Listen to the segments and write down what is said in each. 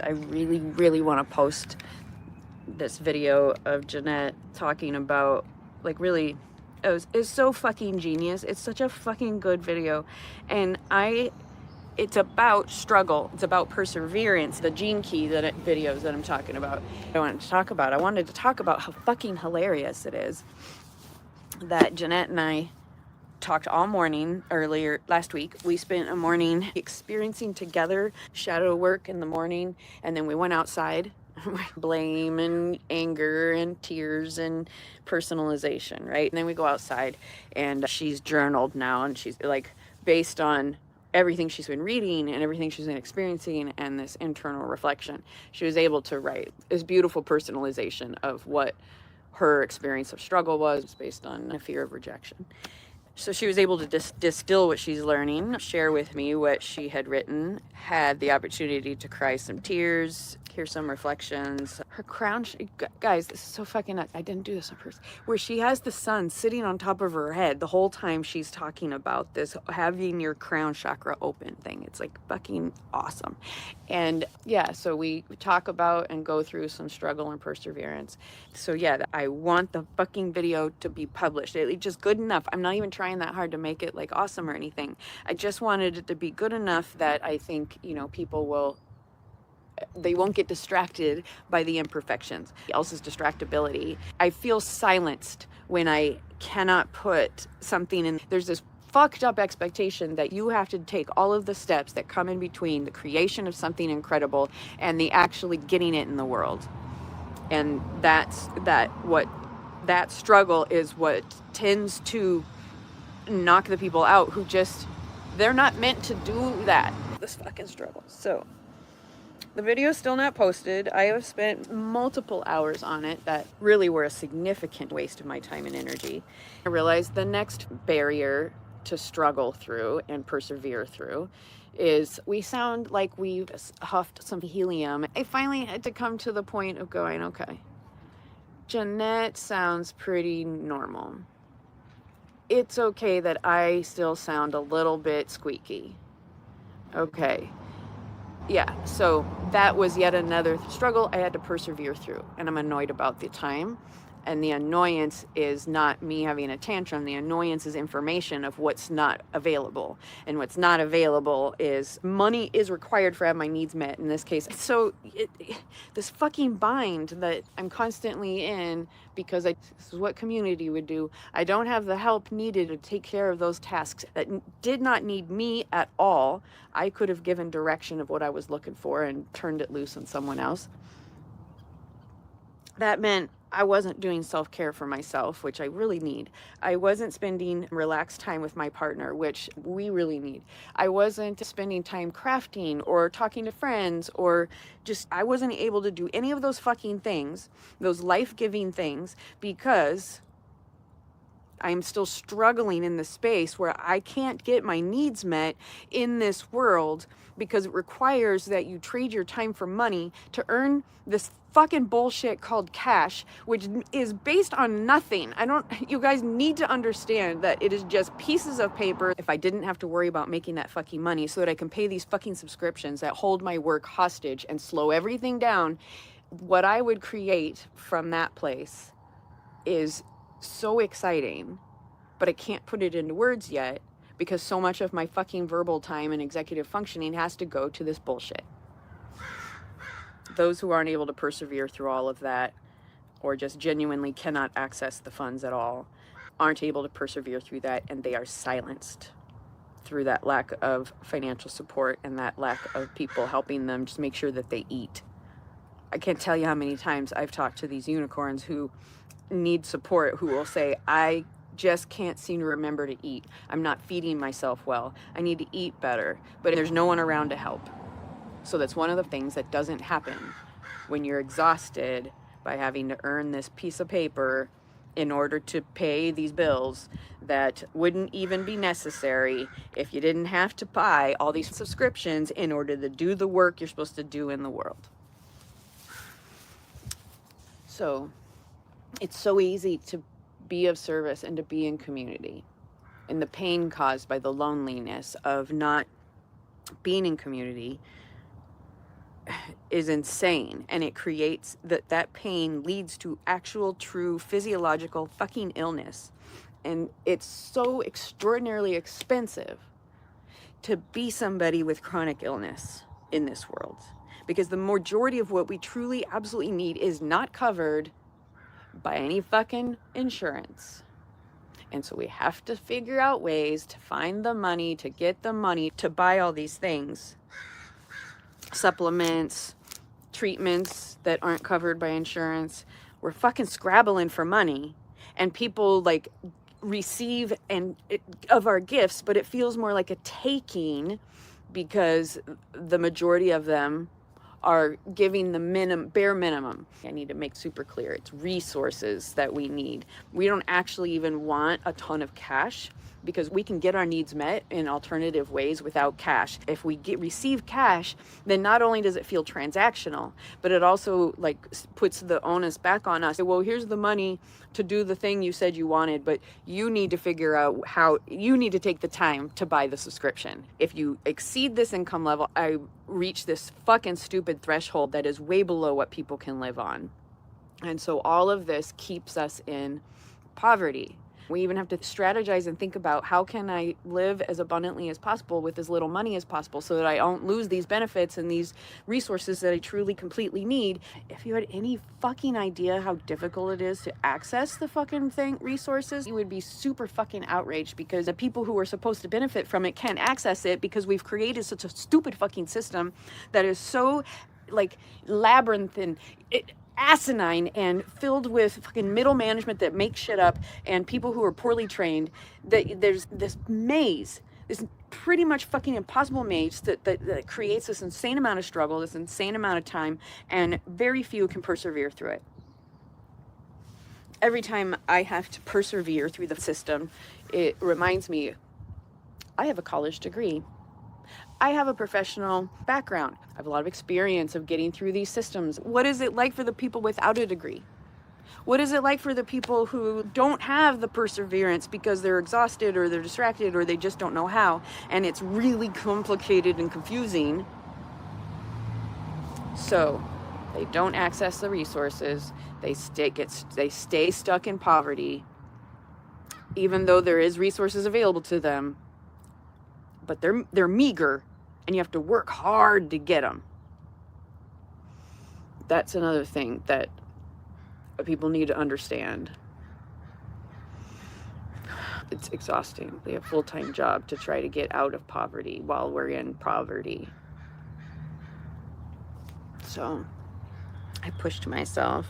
I really, really want to post this video of Jeanette talking about, like, really, it's so fucking genius. It's such a fucking good video. And it's about struggle. It's about perseverance. The Gene Key videos that I'm talking about. I wanted to talk about how fucking hilarious it is that Jeanette and I talked all morning earlier last week. We spent a morning experiencing together shadow work in the morning, and then we went outside. Blame and anger and tears and personalization, right? And then we go outside, and she's journaled now, and she's like, based on everything she's been reading and everything she's been experiencing and this internal reflection, she was able to write this beautiful personalization of what her experience of struggle was based on a fear of rejection. So she was able to distill what she's learning, share with me what she had written, had the opportunity to cry some tears, hear some reflections. Her crown, guys, this is so fucking nuts. I didn't do this on purpose. Where she has the sun sitting on top of her head the whole time she's talking about this, having your crown chakra open thing. It's like fucking awesome. And yeah, so we talk about and go through some struggle and perseverance. So yeah, I want the fucking video to be published. It's just good enough. I'm not even trying that hard to make it like awesome or anything. I just wanted it to be good enough that I think, people they won't get distracted by the imperfections, else's distractibility. I feel silenced when I cannot put something in. There's this fucked up expectation that you have to take all of the steps that come in between the creation of something incredible and the actually getting it in the world. And that struggle is what tends to knock the people out who they're not meant to do that. This fucking struggle. So the video is still not posted. I have spent multiple hours on it that really were a significant waste of my time and energy. I realized the next barrier to struggle through and persevere through is we sound like we've huffed some helium. I finally had to come to the point of going, okay, Jeanette sounds pretty normal. It's okay that I still sound a little bit squeaky. Okay. Yeah, so that was yet another struggle I had to persevere through, and I'm annoyed about the time. And the annoyance is not me having a tantrum. The annoyance is information of what's not available. And what's not available is money is required for have my needs met in this case. So this fucking bind that I'm constantly in because this is what community would do. I don't have the help needed to take care of those tasks that did not need me at all. I could have given direction of what I was looking for and turned it loose on someone else. That meant I wasn't doing self-care for myself, which I really need. I wasn't spending relaxed time with my partner, which we really need. I wasn't spending time crafting or talking to friends or I wasn't able to do any of those fucking things, those life-giving things, because I'm still struggling in the space where I can't get my needs met in this world because it requires that you trade your time for money to earn this fucking bullshit called cash, which is based on nothing. You guys need to understand that it is just pieces of paper. If I didn't have to worry about making that fucking money so that I can pay these fucking subscriptions that hold my work hostage and slow everything down, what I would create from that place is so exciting, but I can't put it into words yet because so much of my fucking verbal time and executive functioning has to go to this bullshit. Those who aren't able to persevere through all of that, or just genuinely cannot access the funds at all, aren't able to persevere through that, and they are silenced through that lack of financial support and that lack of people helping them just make sure that they eat. I can't tell you how many times I've talked to these unicorns who need support, who will say, I just can't seem to remember to eat. I'm not feeding myself well. I need to eat better, but there's no one around to help. So that's one of the things that doesn't happen when you're exhausted by having to earn this piece of paper in order to pay these bills that wouldn't even be necessary if you didn't have to buy all these subscriptions in order to do the work you're supposed to do in the world. So it's so easy to be of service and to be in community. And the pain caused by the loneliness of not being in community is insane, and it creates that pain leads to actual true physiological fucking illness. And it's so extraordinarily expensive to be somebody with chronic illness in this world, because the majority of what we truly absolutely need is not covered by any fucking insurance. And so we have to figure out ways to find the money, to get the money to buy all these things, supplements, treatments that aren't covered by insurance. We're fucking scrabbling for money, and people like receive of our gifts, but it feels more like a taking, because the majority of them are giving the bare minimum. I need to make super clear, it's resources that we need. We don't actually even want a ton of cash, because we can get our needs met in alternative ways without cash. If we receive cash, then not only does it feel transactional, but it also like puts the onus back on us. Well, here's the money to do the thing you said you wanted, but you need to figure out how, you need to take the time to buy the subscription. If you exceed this income level, I reach this fucking stupid threshold that is way below what people can live on. And so all of this keeps us in poverty. We even have to strategize and think about, how can I live as abundantly as possible with as little money as possible, so that I don't lose these benefits and these resources that I truly completely need. If you had any fucking idea how difficult it is to access the fucking resources, you would be super fucking outraged, because the people who are supposed to benefit from it can't access it, because we've created such a stupid fucking system that is so like labyrinthine, asinine, and filled with fucking middle management that makes shit up, and people who are poorly trained. That there's this maze, this pretty much fucking impossible maze that creates this insane amount of struggle, this insane amount of time, and very few can persevere through it. Every time I have to persevere through the system, it reminds me, I have a college degree. I have a professional background. I have a lot of experience of getting through these systems. What is it like for the people without a degree? What is it like for the people who don't have the perseverance because they're exhausted, or they're distracted, or they just don't know how? And it's really complicated and confusing. So they don't access the resources. They stay stuck in poverty, even though there is resources available to them. But they're meager, and you have to work hard to get them. That's another thing that people need to understand. It's exhausting. We have a full-time job to try to get out of poverty while we're in poverty. So I pushed myself,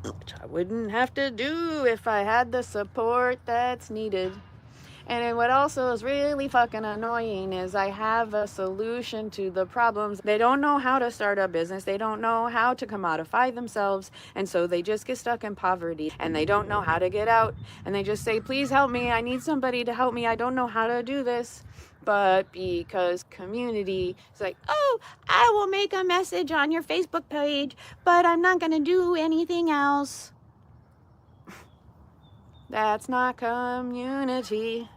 which I wouldn't have to do if I had the support that's needed. And then what also is really fucking annoying is I have a solution to the problems. They don't know how to start a business. They don't know how to commodify themselves. And so they just get stuck in poverty, and they don't know how to get out. And they just say, please help me. I need somebody to help me. I don't know how to do this. But because community is like, oh, I will make a message on your Facebook page, but I'm not going to do anything else. That's not community.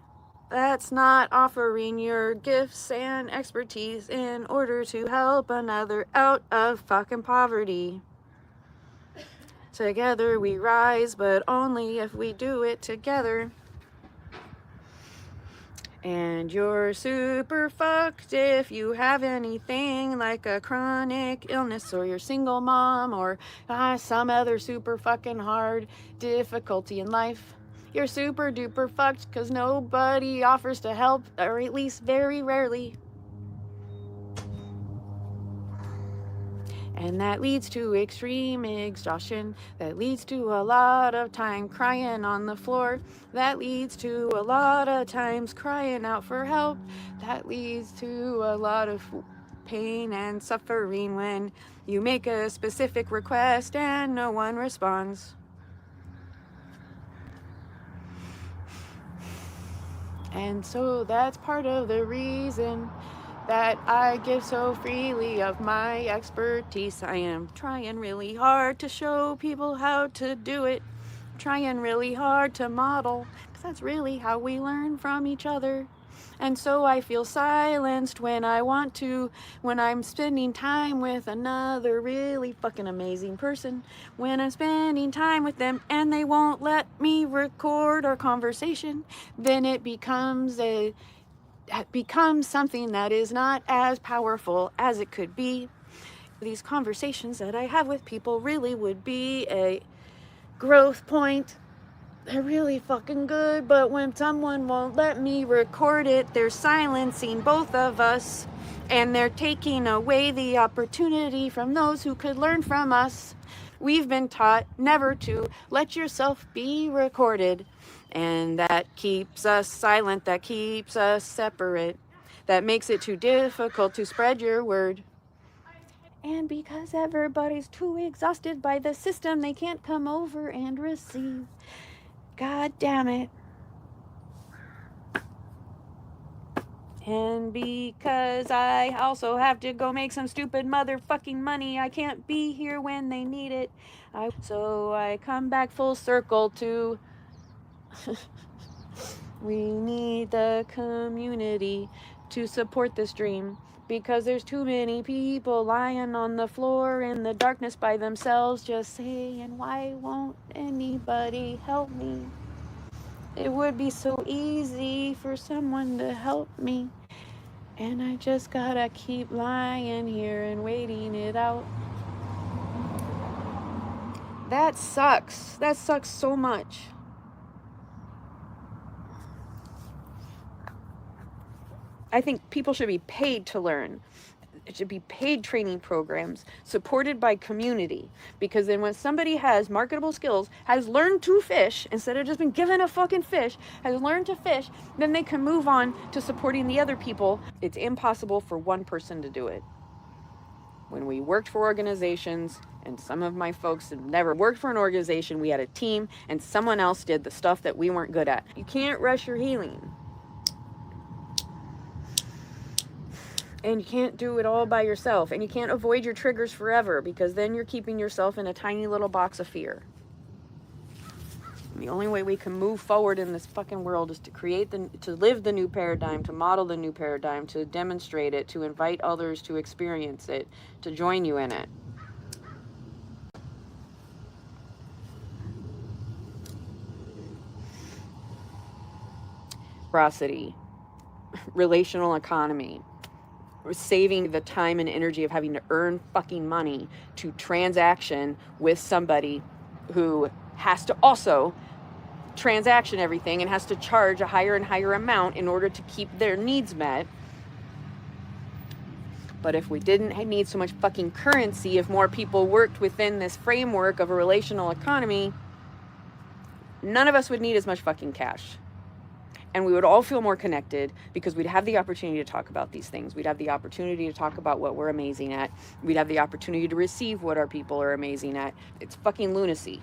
That's not offering your gifts and expertise in order to help another out of fucking poverty. Together we rise, but only if we do it together. And you're super fucked if you have anything like a chronic illness, or you're single mom, or some other super fucking hard difficulty in life. You're super duper fucked because nobody offers to help, or at least very rarely. And that leads to extreme exhaustion. That leads to a lot of time crying on the floor. That leads to a lot of times crying out for help. That leads to a lot of pain and suffering when you make a specific request and no one responds. And so that's part of the reason that I give so freely of my expertise. I am trying really hard to show people how to do it. Trying really hard to model, because that's really how we learn from each other. And so I feel silenced when I want to, when I'm spending time with another really fucking amazing person, when I'm spending time with them and they won't let me record our conversation, then it becomes something that is not as powerful as it could be. These conversations that I have with people really would be a growth point. They're really fucking good, but when someone won't let me record it, they're silencing both of us, and they're taking away the opportunity from those who could learn from us. We've been taught never to let yourself be recorded, and that keeps us silent, that keeps us separate, that makes it too difficult to spread your word. And because everybody's too exhausted by the system, they can't come over and receive. God damn it. And because I also have to go make some stupid motherfucking money, I can't be here when they need it. So I come back full circle to we need the community to support this dream, because there's too many people lying on the floor in the darkness by themselves just saying, why won't anybody help me? It would be so easy for someone to help me, and I just gotta keep lying here and waiting it out. That sucks. That sucks so much. I think people should be paid to learn. It should be paid training programs supported by community, because then when somebody has marketable skills, has learned to fish instead of just been given a fucking fish, has learned to fish, then they can move on to supporting the other people. It's impossible for one person to do it. When we worked for organizations, and some of my folks had never worked for an organization, we had a team and someone else did the stuff that we weren't good at. You can't rush your healing. And you can't do it all by yourself. And you can't avoid your triggers forever, because then you're keeping yourself in a tiny little box of fear. And the only way we can move forward in this fucking world is to live the new paradigm, to model the new paradigm, to demonstrate it, to invite others to experience it, to join you in it. Reciprocity, relational economy. We're saving the time and energy of having to earn fucking money to transaction with somebody who has to also transaction everything and has to charge a higher and higher amount in order to keep their needs met. But if we didn't need so much fucking currency, if more people worked within this framework of a relational economy, none of us would need as much fucking cash. And we would all feel more connected, because we'd have the opportunity to talk about these things. We'd have the opportunity to talk about what we're amazing at. We'd have the opportunity to receive what our people are amazing at. It's fucking lunacy.